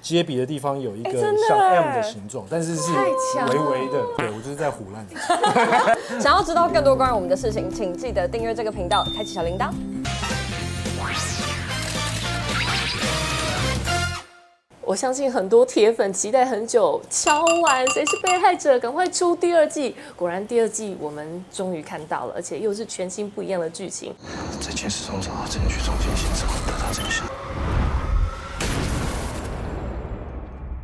接笔的地方有一个真的像 M 的形状，但是是微微的。对我就是在唬烂你。想要知道更多关于我们的事情，请记得订阅这个频道，开启小铃铛。我相信很多铁粉期待很久，敲碗谁是被害者，赶快出第二季。果然第二季我们终于看到了，而且又是全新不一样的剧情。在现实中找到证据，重新行动，得到真相。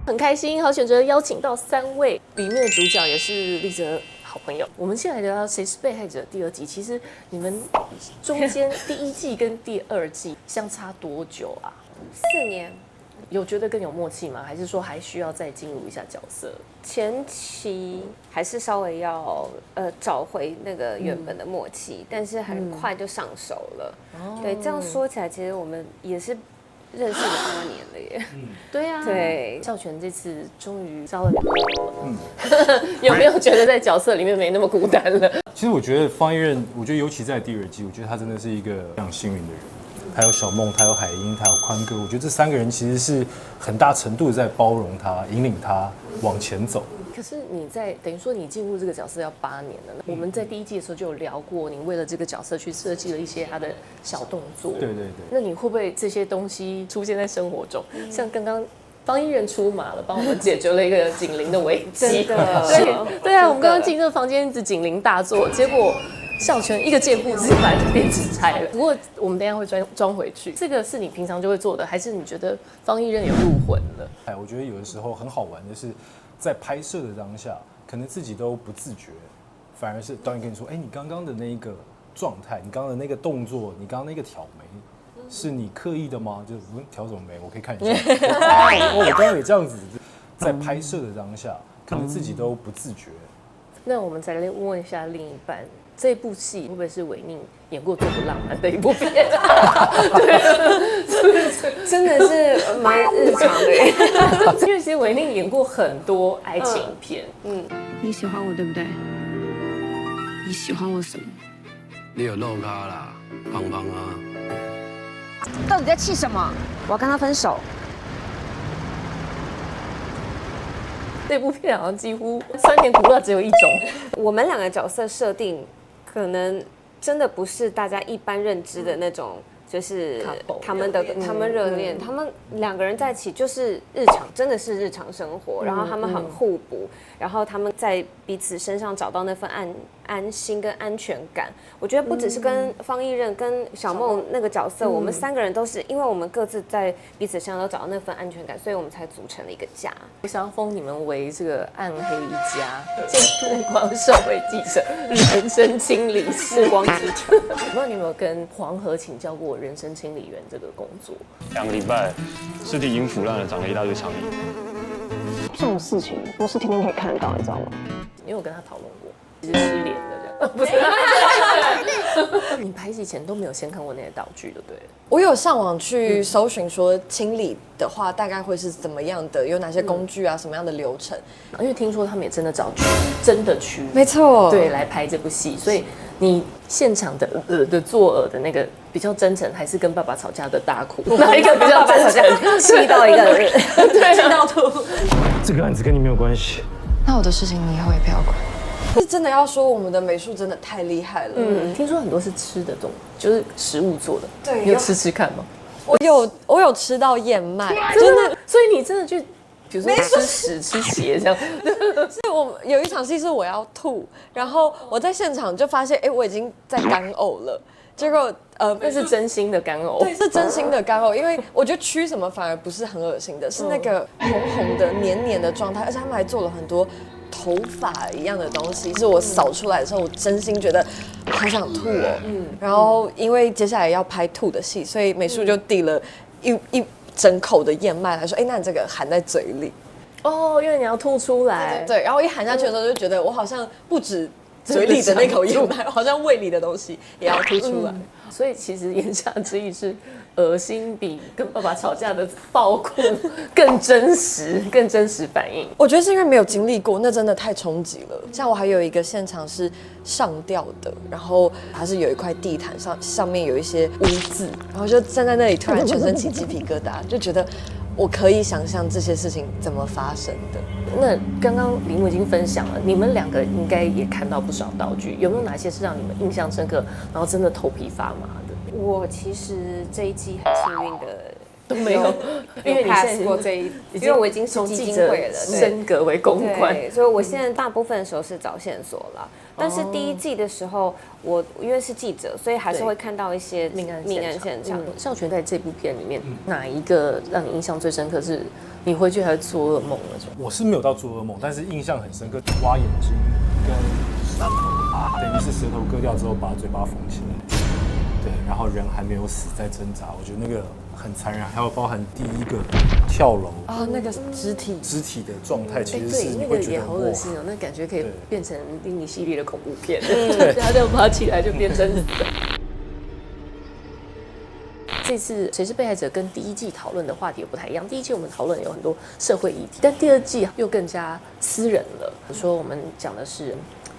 很开心，好选择邀请到3位，里面的主角也是立喆好朋友。我们先来聊聊谁是被害者第二季。其实你们中间第1季跟第2季相差多久啊？4年。有觉得更有默契吗？还是说还需要再进入一下角色？前期还是稍微要找回那个原本的默契，但是很快就上手了。对，这样说起来，其实我们也是认识了8年了耶。对啊，对，孝全这次终于交了女朋友了。有没有觉得在角色里面没那么孤单了？其实我觉得方一任，我觉得尤其在第2季，我觉得他真的是一个非常幸运的人。还有小梦，还有海英，还有宽哥，我觉得这3个人其实是很大程度的在包容他、引领他往前走。可是你在等于说你进入这个角色要8年了，我们在第1季的时候就有聊过，你为了这个角色去设计了一些他的小动作。对对对。那你会不会这些东西出现在生活中？像刚刚方一任出马了，帮我们解决了一个警铃的危机。真的。对啊，我们刚刚进这个房间一直警铃大作，结果孝全一个箭步之间就变纸拆了。不过我们等一下会装回去。这个是你平常就会做的，还是你觉得方一任有入魂了？我觉得有的时候很好玩的是，在拍摄的当下，可能自己都不自觉，反而是导演跟你说：“你刚刚的那一个状态，你刚刚的那个动作，你刚刚那个挑眉，是你刻意的吗？就是挑什么眉？我可以看一下。我刚刚也这样子，在拍摄的当下，可能自己都不自觉。那我们再来问一下另一半。这部戏会不会是韦宁演过最不浪漫的一部片？对，真的是蛮日常的耶。因为其实韦宁演过很多爱情片。你喜欢我对不对？你喜欢我什么？你有漏咖啦，胖胖啊！到底在气什么？我要跟他分手。这部片好像几乎酸甜苦辣只有一种。我们2个角色设定。可能真的不是大家一般认知的那种，就是他们热恋，他们2个人在一起就是日常，真的是日常生活，然后他们很互补，然后他们在彼此身上找到那份安心跟安全感。我觉得不只是跟方一任、跟小梦那个角色，我们3个人都是，因为我们各自在彼此身上都找到那份安全感，所以我们才组成了一个家。我想要封你们为这个暗黑一家，目光社会记者，人生清理师，光之城。我不知道你有没有跟黄河请教过人生清理员这个工作？2个礼拜，尸体已经腐烂了，长了一大堆苍蝇。这种事情不是天天可以看得到，你知道吗？你有跟他讨论过？其实失联的这样，不是？你拍戏前都没有先看过那些道具，对不对？我有上网去搜寻说清理的话大概会是怎么样的，有哪些工具啊，什么样的流程？因为听说他们也真的找真的蛆，没错，对，来拍这部戏，所以你现场的作的那个比较真诚，还是跟爸爸吵架的大哭？哪一个比较真诚？气到一个人，对，气到吐。这个案子跟你没有关系。那我的事情你以后也不要管。是真的要说我们的美术真的太厉害了。听说很多是吃的就是食物做的。对，你有吃看吗？我有吃到燕麦，真的。所以你真的就，比如说吃屎吃血这样。是我有一场戏是我要吐，然后我在现场就发现，我已经在干呕了。结果那是真心的干呕，对，是真心的干呕，因为我觉得蛆什么反而不是很恶心的，是那个红红的、黏黏的状态，而且他们还做了很多头发一样的东西，是我扫出来的时候，我真心觉得好想吐哦。然后因为接下来要拍吐的戏，所以美术就递了一整口的燕麦来说，那你这个含在嘴里。哦，因为你要吐出来。对，然后一含下去的时候，就觉得我好像不止嘴里的那口燕麦，好像胃里的东西也要吐出来。所以其实言下之意是，恶心比跟爸爸吵架的爆哭更真实反应。我觉得是因为没有经历过，那真的太冲击了。像我还有一个现场是上吊的，然后它是有一块地毯上面有一些污渍，然后就站在那里，突然全身起鸡皮疙瘩，就觉得我可以想象这些事情怎么发生的。那刚刚林木已经分享了，你们2个应该也看到不少道具，有没有哪些是让你们印象深刻，然后真的头皮发麻的？我其实这一季很幸运的都没有，因为你现在 pass 过这一，因为我已经是基金会了，升格为公关，所以我现在大部分的时候是找线索啦。但是第一季的时候，我因为是记者，所以还是会看到一些命案现场。孝全在这部片里面，哪一个让你印象最深刻？是你回去还会做噩梦那种？我是没有到做噩梦，但是印象很深刻，挖眼睛跟舌头，等于是舌头割掉之后把嘴巴缝起来，对，然后人还没有死在挣扎，我觉得那个很残忍，还有包含第一个跳楼啊，那个肢体的状态，其实是你会觉得也好恶心哦，那感觉可以变成另一系列的恐怖片，对，他就爬起来就变成。这次谁是被害者跟第一季讨论的话题也不太一样。第一季我们讨论有很多社会议题，但第2季又更加私人了。说我们讲的是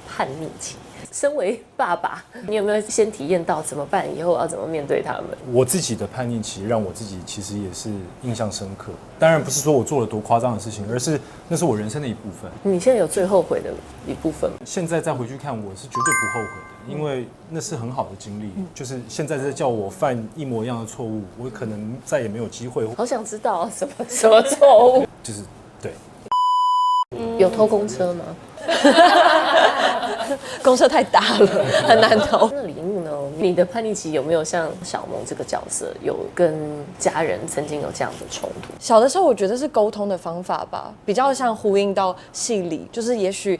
叛逆期。身为爸爸，你有没有先体验到怎么办？以后要怎么面对他们？我自己的叛逆期让我自己其实也是印象深刻。当然不是说我做了多夸张的事情，而是那是我人生的一部分。你现在有最后悔的一部分吗？现在再回去看，我是绝对不后悔的，因为那是很好的经历。就是现在在叫我犯一模一样的错误，我可能再也没有机会。好想知道什么错误？就是对。有偷公车吗？公车太大了，很难偷。那李木呢？你的叛逆期有没有像小萌这个角色，有跟家人曾经有这样的冲突？小的时候，我觉得是沟通的方法吧，比较像呼应到戏里，就是也许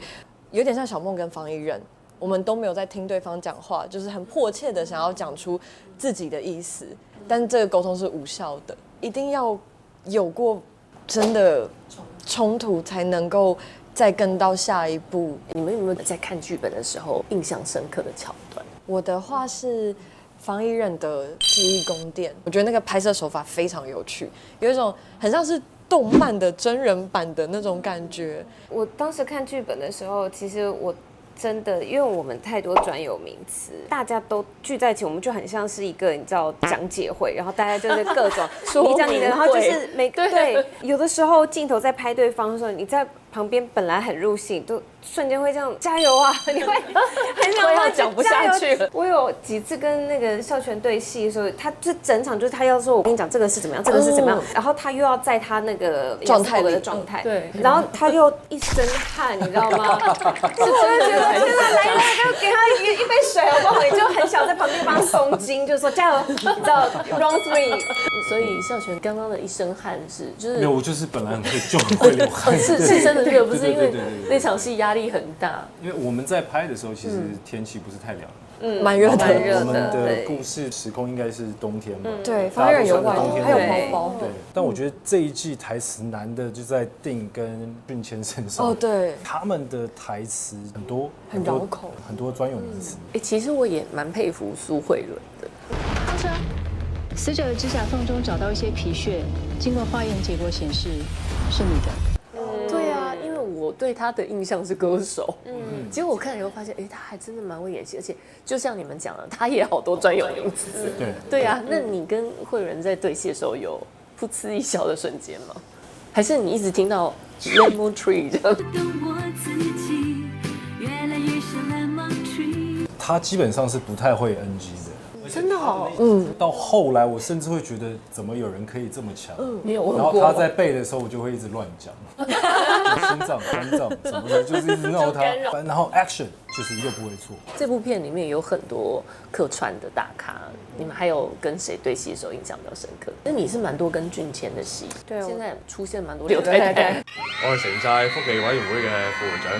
有点像小梦跟方一任，我们都没有在听对方讲话，就是很迫切的想要讲出自己的意思，但这个沟通是无效的，一定要有过真的冲突才能够再跟到下一步。你们有没有在看剧本的时候印象深刻的桥段？我的话是方一任的记忆宫殿，我觉得那个拍摄手法非常有趣，有一种很像是动漫的真人版的那种感觉。我当时看剧本的时候，其实我真的，因为我们太多专有名词，大家都聚在一起，我们就很像是一个你知道讲解会，然后大家就是各种你讲你的，然后就是对，有的时候镜头在拍对方的时候，你在旁边本来很入戏，都瞬间会这样加油啊，你会很想要讲不下去了。我有几次跟那个孝全对戏的时候，他这整场就是他要说，我跟你讲这个是怎么样，这个是怎么样，然后他又要在他那个状态里的状态，对，然后他又一身汗，你知道吗？是真的觉得天哪，来了就给他一杯水好不好？你就很想在旁边帮他松筋，就说加油，你知道 round 3。所以孝全刚刚的一身汗是就是没有，我就是本来很会就很会流汗，是真的这个不是因为那场戏压力很大，因为我们在拍的时候其实天气不是太凉，蛮热的，我们的故事时空应该是冬天嘛，对，方一任有外套，还有包包，对。但我觉得这一季台词难的就在定跟俊谦身上，哦，对，他们的台词很多，很绕口，很多专有名词。其实我也蛮佩服苏慧伦的。上车，死者的指甲缝中找到一些皮屑，经过化验结果显示是你的。对啊，因为我对他的印象是歌手，结果我看了以后发现，他还真的蛮会演戏，而且就像你们讲的，他也好多专有名词。对啊，那你跟慧伦在对戏的时候有噗嗤一笑的瞬间吗？还是你一直听到 lemon tree 这样？他基本上是不太会 NG 的。真的哦，到后来我甚至会觉得，怎么有人可以这么强？没有问过。然后他在背的时候，我就会一直乱讲，心脏、肝脏什么的，就是一直闹他。然后 action 就是又不会错。这部片里面有很多客串的大咖，你们还有跟谁对戏的时候印象比较深刻？那你是蛮多跟俊谦的戏，对，现在出現蠻多劉太太。我係城寨福利委員會嘅副會長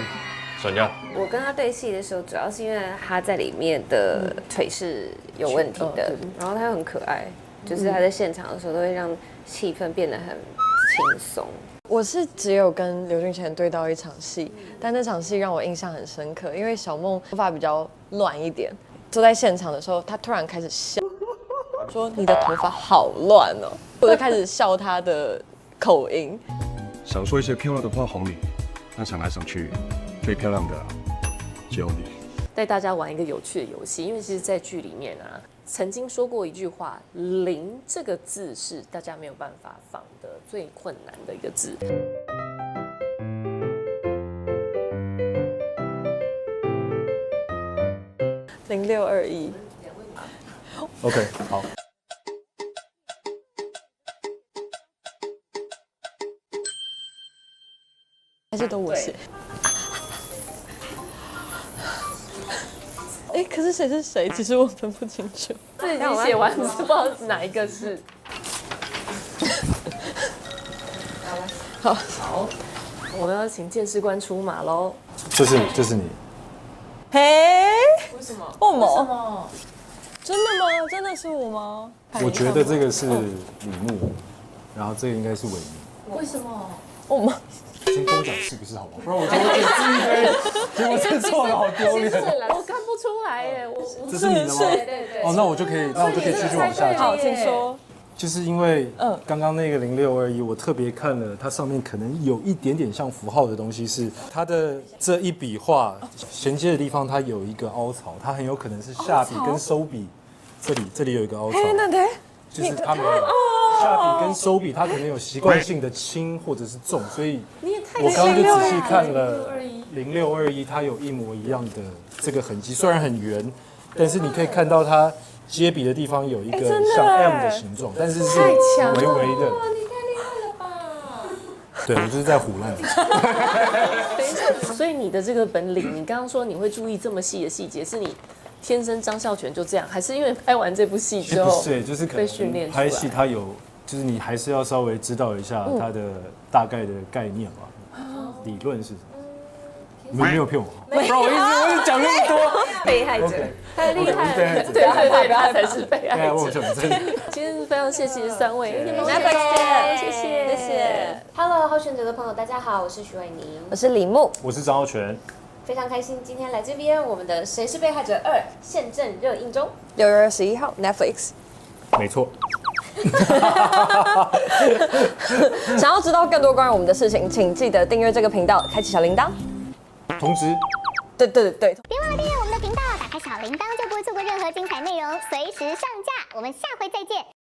順優。我跟他對戲的時候，主要是因為他在裡面的腿是有問題的，然後他又很可愛，就是他在現場的時候都會讓氣氛變得很輕鬆。我是只有跟劉俊謙對到一場戲，但那場戲讓我印象很深刻，因為小夢頭髮比較亂一點，坐在現場的時候，他突然開始笑，說你的頭髮好亂哦，我就開始笑他的口音。想說一些漂亮的話哄你，但想來想去，最漂亮的只有你。帶大家玩一個有趣的遊戲，因為其實在劇裡面啊，曾经说过一句话，0这个字是大家没有办法仿的最困难的一个字。0621。OK， 好。还是都我写。哎，可是谁是谁？其实我分不清楚。自己写完，不知道哪一个是。好，我们要请鉴识官出马喽。就是你。嘿，为什么？为什么？真的吗？真的是我吗？我觉得这个是李牧，然后这个应该是韦明。为什么？我吗？先跟我讲是不是好吗？不然我觉得我结果是错了，好丢脸。我看不出来耶，这是你的吗？对。哦，那我就可以继续往下讲。好，请说。就是因为刚刚那个0621，我特别看了，它上面可能有一点点像符号的东西，是它的这一笔画衔接的地方，它有一个凹槽，它很有可能是下笔跟收笔，这里有一个凹槽。就是它没有下笔跟收笔，它可能有习惯性的轻或者是重，所以我刚刚就仔细看了0621，它有一模一样的这个痕迹，虽然很圆，但是你可以看到它接笔的地方有一个像 M 的形状，但是是微微的。你太厉害了吧！对，我就是在唬烂。等一下，所以你的这个本领，你刚刚说你会注意这么细的细节，是你天生张孝全就这样，还是因为拍完这部戏之后不是，就是可被训练能拍戏它有，就是你还是要稍微知道一下它的大概的概念嘛，理论是什么？你们没有骗我，不然我一直讲那么多。被害者太厉害了，对对，他才是被害我者。真的。今天非常谢谢3位，谢谢。 Hello， 候选者的朋友，大家好，我是徐伟宁，我是李牧，我是张浩全，非常开心今天来这边，我们的《谁是被害者2》现正热映中6月21号 Netflix。没错。想要知道更多关于我们的事情，请记得订阅这个频道，开启小铃铛。同时，对，别忘了订阅我们的频道，打开小铃铛就不会错过任何精彩内容，随时上架。我们下回再见。